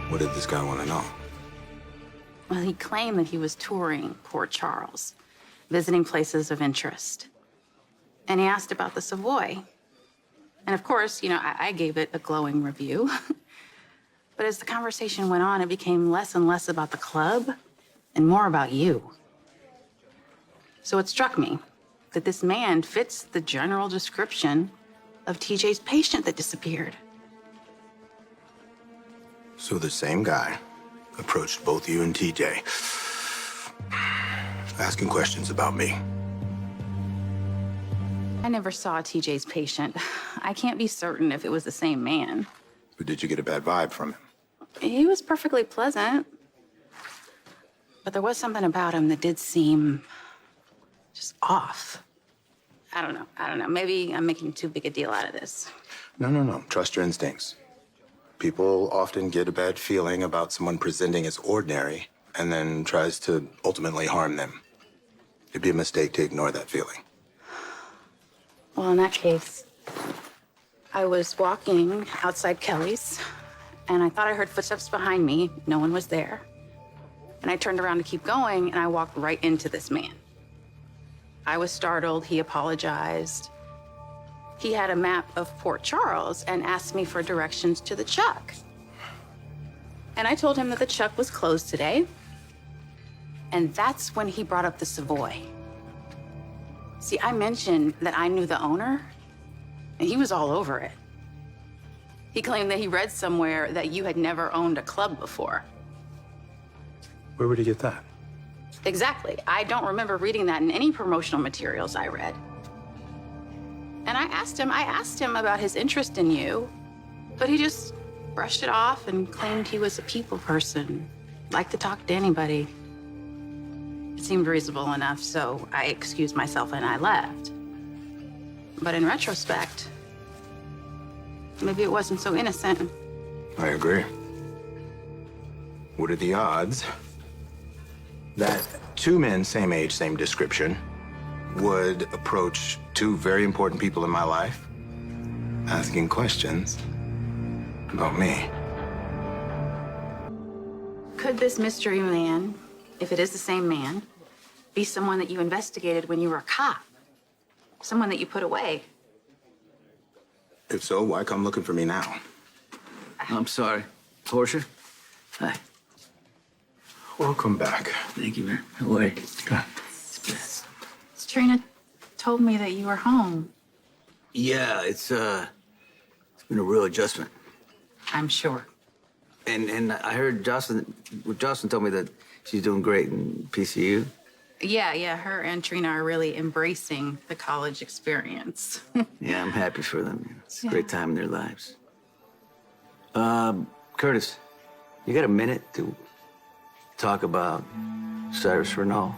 What did this guy want to know? Well, he claimed that he was touring Port Charles, visiting places of interest. And he asked about the Savoy. And of course, I gave it a glowing review. But as the conversation went on, it became less and less about the club and more about you. So it struck me that this man fits the general description of TJ's patient that disappeared. So the same guy approached both you and TJ, asking questions about me. I never saw TJ's patient. I can't be certain if it was the same man. But did you get a bad vibe from him? He was perfectly pleasant. But there was something about him that did seem just off. I don't know. Maybe I'm making too big a deal out of this. No. Trust your instincts. People often get a bad feeling about someone presenting as ordinary and then tries to ultimately harm them. It'd be a mistake to ignore that feeling. Well, in that case, I was walking outside Kelly's, and I thought I heard footsteps behind me. No one was there. And I turned around to keep going, and I walked right into this man. I was startled. He apologized. He had a map of Port Charles and asked me for directions to the Chuck. And I told him that the Chuck was closed today. And that's when he brought up the Savoy. See, I mentioned that I knew the owner, and he was all over it. He claimed that he read somewhere that you had never owned a club before. Where would he get that? Exactly. I don't remember reading that in any promotional materials I read. And I asked him about his interest in you, but he just brushed it off and claimed he was a people person, liked to talk to anybody. It seemed reasonable enough, so I excused myself and I left. But in retrospect, maybe it wasn't so innocent. I agree. What are the odds that two men, same age, same description, would approach two very important people in my life, asking questions about me? Could this mystery man, if it is the same man, be someone that you investigated when you were a cop? Someone that you put away? If so, why come looking for me now? I'm sorry. Portia? Hi. Welcome back. Thank you, man. How are you? Good. Trina told me that you were home. Yeah, it's been a real adjustment. I'm sure. And I heard Jocelyn told me that she's doing great in PCU. Yeah, her and Trina are really embracing the college experience. Yeah, I'm happy for them. It's a Yeah. great time in their lives. Curtis, you got a minute to talk about Cyrus Renault?